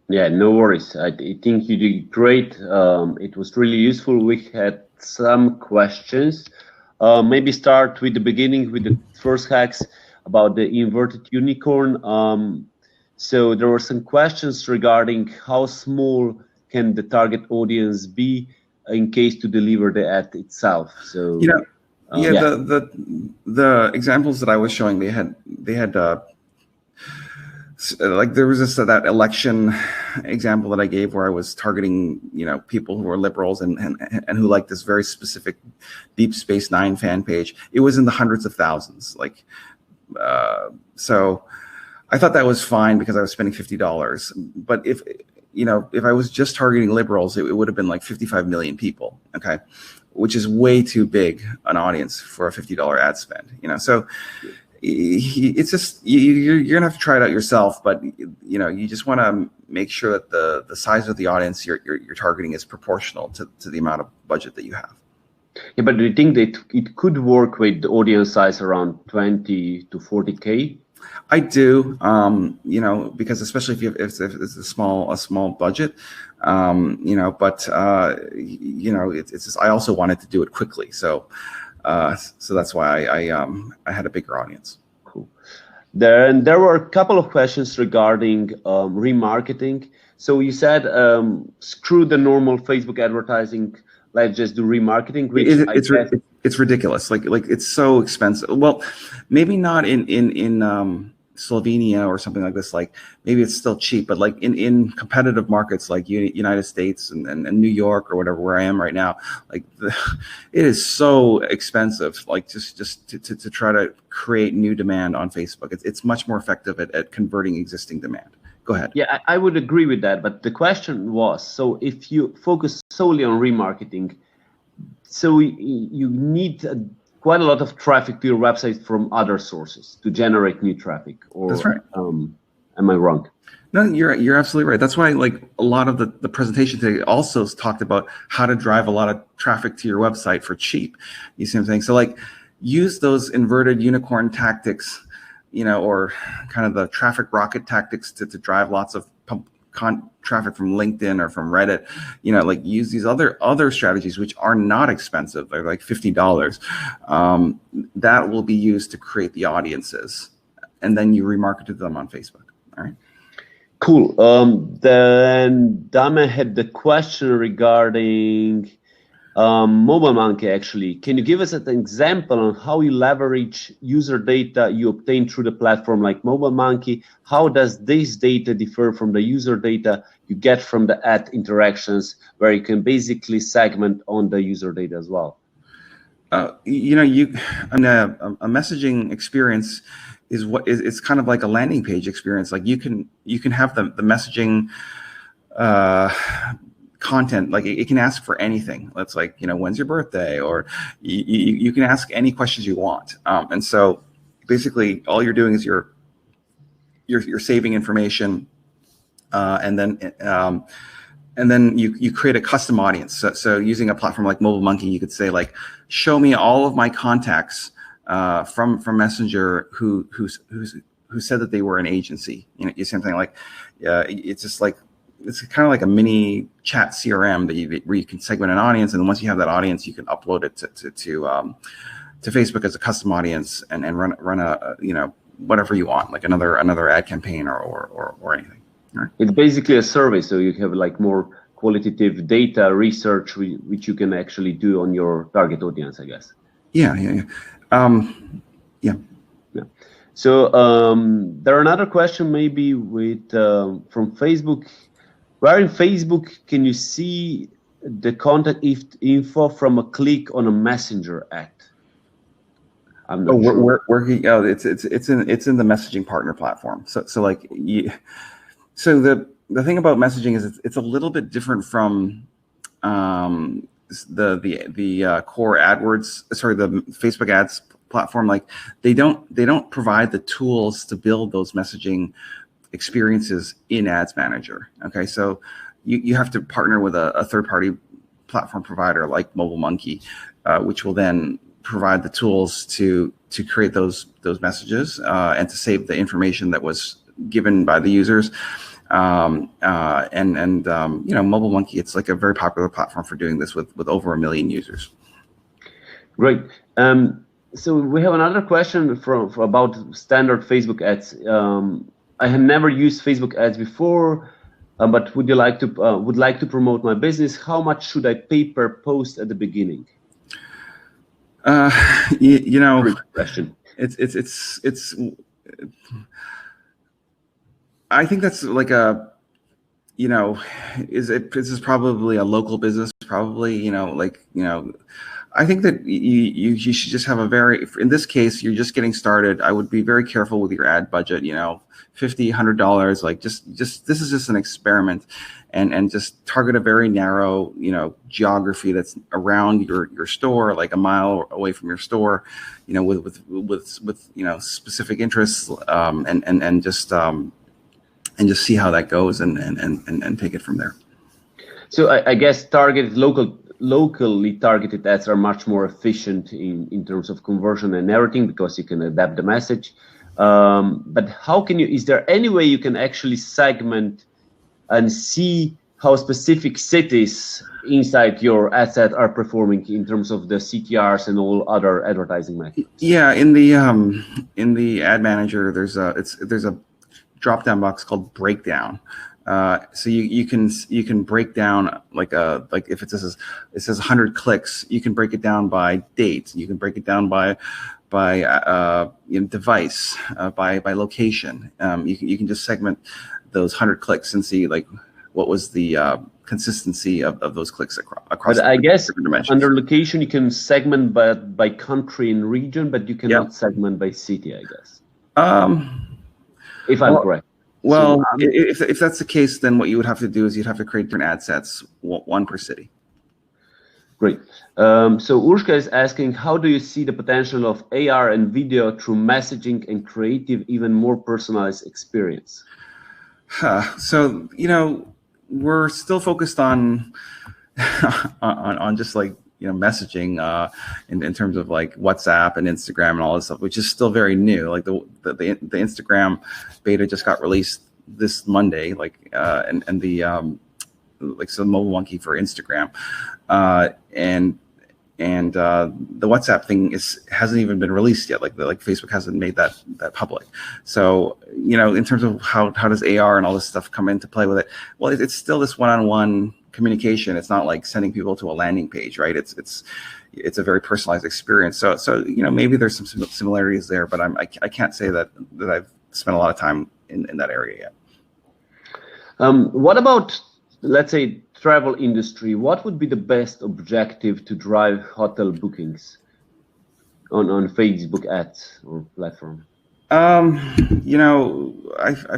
Yeah, no worries. I think you did great. It was really useful. We had some questions. Maybe start with the beginning with the first hacks about the inverted unicorn. So there were some questions regarding how small can the target audience be in case to deliver the ad itself. So the examples that I was showing, they had like there was that election example that I gave where I was targeting people who are liberals and who like this very specific Deep Space Nine fan page. It was in the hundreds of thousands. Like so I thought that was fine because I was spending $50. But if I was just targeting liberals, it would have been like 55 million people. Okay, which is way too big an audience for a $50 ad spend. So. It's just you're gonna have to try it out yourself, but you just want to make sure that the size of the audience you're targeting is proportional to the amount of budget that you have. Yeah, but do you think that it could work with the audience size around 20 to 40K? I do, because especially if it's a small budget, but it's just, I also wanted to do it quickly, so that's why I had a bigger audience. Cool. There were a couple of questions regarding remarketing. So you said screw the normal Facebook advertising, let's just do remarketing. Which it's ridiculous. Like it's so expensive. Well, maybe not in Slovenia or something like this. Like maybe it's still cheap, but like in competitive markets like United States and New York or whatever, where I am right now, like it is so expensive. Like just to try to create new demand on Facebook, it's much more effective at converting existing demand. Go ahead. Yeah, I would agree with that. But the question was, so if you focus solely on remarketing, so you need quite a lot of traffic to your website from other sources to generate new traffic. Or, that's right. Am I wrong? No, you're absolutely right. That's why like a lot of the presentation today also talked about how to drive a lot of traffic to your website for cheap. You see what I'm saying? So like use those inverted unicorn tactics, or kind of the traffic rocket tactics to drive lots of traffic from LinkedIn or from Reddit, like use these other strategies, which are not expensive. They're like $50. That will be used to create the audiences, and then you remarket to them on Facebook. All right. Cool. Then Dame had the question regarding Mobile Monkey, actually. Can you give us an example on how you leverage user data you obtain through the platform like Mobile Monkey? How does this data differ from the user data you get from the ad interactions, where you can basically segment on the user data as well? A messaging experience it's kind of like a landing page experience. Like you can have the messaging content, like it can ask for anything. Let's like, when's your birthday, or you can ask any questions you want. And so basically all you're doing is you're saving information, and then you create a custom audience. So using a platform like Mobile Monkey, you could say like, show me all of my contacts from Messenger who who said that they were an agency. You see something like, it's just like, it's kind of like a mini chat CRM where you can segment an audience, and once you have that audience, you can upload it to Facebook as a custom audience and run a whatever you want, like another ad campaign or anything. Right? It's basically a survey, so you have like more qualitative data research which you can actually do on your target audience, I guess. Yeah. So there are another question maybe with from Facebook. Where in Facebook can you see the contact info from a click on a messenger ad? I'm not sure. It's in the messaging partner platform. So like so the thing about messaging is it's a little bit different from the core AdWords, the Facebook ads platform. Like they don't provide the tools to build those messaging experiences in Ads Manager. Okay, so you have to partner with a third-party platform provider like MobileMonkey, which will then provide the tools to create those messages and to save the information that was given by the users. MobileMonkey, it's like a very popular platform for doing this with over 1 million users. Great. So we have another question about standard Facebook ads. I have never used Facebook ads before, but would like to promote my business. How much should I pay per post at the beginning? Great question. It's I think that's like this is probably a local business, probably, I think that you should just have in this case, you're just getting started. I would be very careful with your ad budget, $50, $100, like just this is just an experiment, and just target a very narrow, geography that's around your store, like a mile away from your store, with specific interests, and just see how that goes and take it from there. So I guess locally targeted ads are much more efficient in terms of conversion and everything, because you can adapt the message. But is there any way you can actually segment and see how specific cities inside your ad set are performing in terms of the CTRs and all other advertising methods? Yeah, in the ad manager, there's a drop-down box called breakdown. So you can break down like if it says 100 clicks, you can break it down by date. You can break it down by device, by location. You can just segment those 100 clicks and see like what was the consistency of those clicks across. But I guess dimensions. Under location you can segment by country and region, but you cannot segment by city, I guess. If I'm correct. Well, if that's the case, then what you would have to do is you'd have to create different ad sets, one per city. Great. So Urshka is asking, how do you see the potential of AR and video through messaging and creative, even more personalized experience? So, we're still focused on just like, messaging in terms of like WhatsApp and Instagram and all this stuff, which is still very new. Like the Instagram beta just got released this Monday, and the MobileMonkey for Instagram, and the WhatsApp thing hasn't even been released yet. Like Facebook hasn't made that public. So in terms of how does AR and all this stuff come into play with it? Well, it's still this one-on-one communication. It's not like sending people to a landing page, right? It's a very personalized experience. So maybe there's some similarities there, but I can't say that I've spent a lot of time in that area yet. What about, let's say, travel industry? What would be the best objective to drive hotel bookings on Facebook ads or platform? I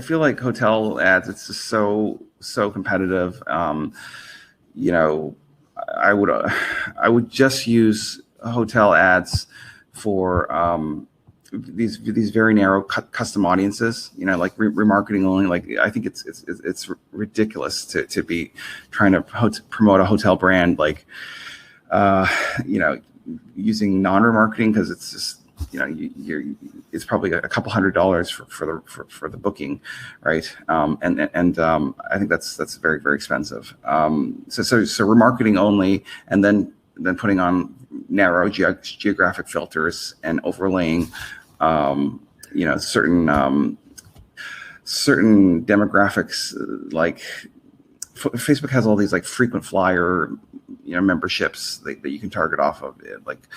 feel like hotel ads, it's just so competitive. I would just use hotel ads for these very narrow custom audiences, like remarketing only. Like I think it's ridiculous to be trying to promote a hotel brand, like using non-remarketing, because it's just it's probably a couple $100 for the booking, right? And I think that's very, very expensive. So remarketing only, and then putting on narrow geographic filters and overlaying, certain demographics. Like Facebook has all these like frequent flyer memberships that you can target off of it, like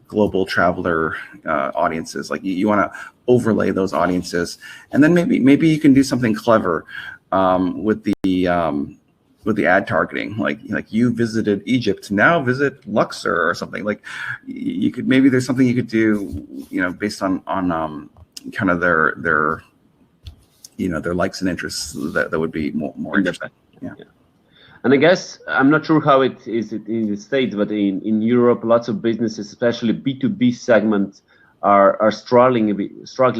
global traveler audiences. Like you want to overlay those audiences, and then maybe you can do something clever with the ad targeting. Like you visited Egypt, now visit Luxor or something. Like you could, maybe there's something you could do, based on kind of their likes and interests that would be more interesting. Yeah. And I guess, I'm not sure how it is in the States, but in Europe, lots of businesses, especially B2B segments, are struggling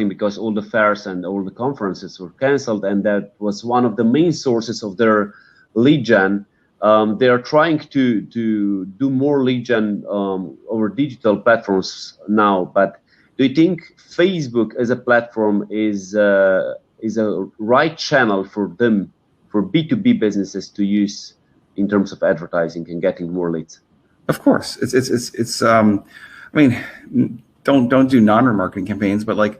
because all the fairs and all the conferences were canceled, and that was one of the main sources of their lead gen. They are trying to do more lead gen over digital platforms now. But do you think Facebook as a platform is a right channel for them, for B2B businesses to use in terms of advertising and getting more leads? Of course, it's I mean, don't do non-remarketing campaigns, but like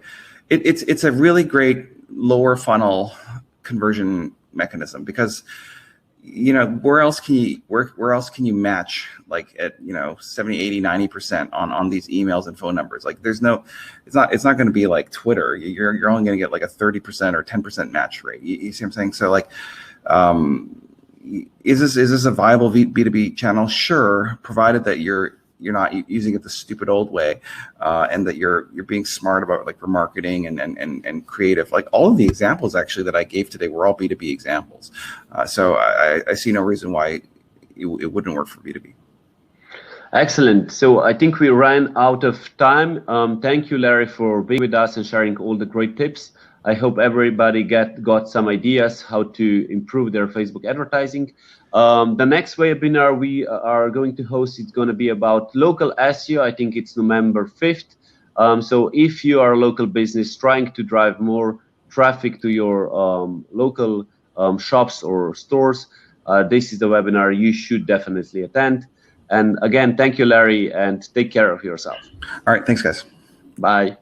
it's a really great lower funnel conversion mechanism, because where else can you match like at 70, 80, 90% on these emails and phone numbers? Like it's not going to be like Twitter. You're only going to get like a 30% or 10% match rate. You see what I'm saying? So like, is this a viable B2B channel? Sure, provided that you're not using it the stupid old way, and that you're being smart about like remarketing and creative. Like all of the examples actually that I gave today were all B2B examples. So I see no reason why it wouldn't work for B2B. Excellent. So I think we ran out of time. Thank you, Larry, for being with us and sharing all the great tips. I hope everybody got some ideas how to improve their Facebook advertising. The next webinar we are going to host is going to be about local SEO. I think it's November 5th. So if you are a local business trying to drive more traffic to your local shops or stores, this is the webinar you should definitely attend. And again, thank you, Larry, and take care of yourself. All right. Thanks, guys. Bye.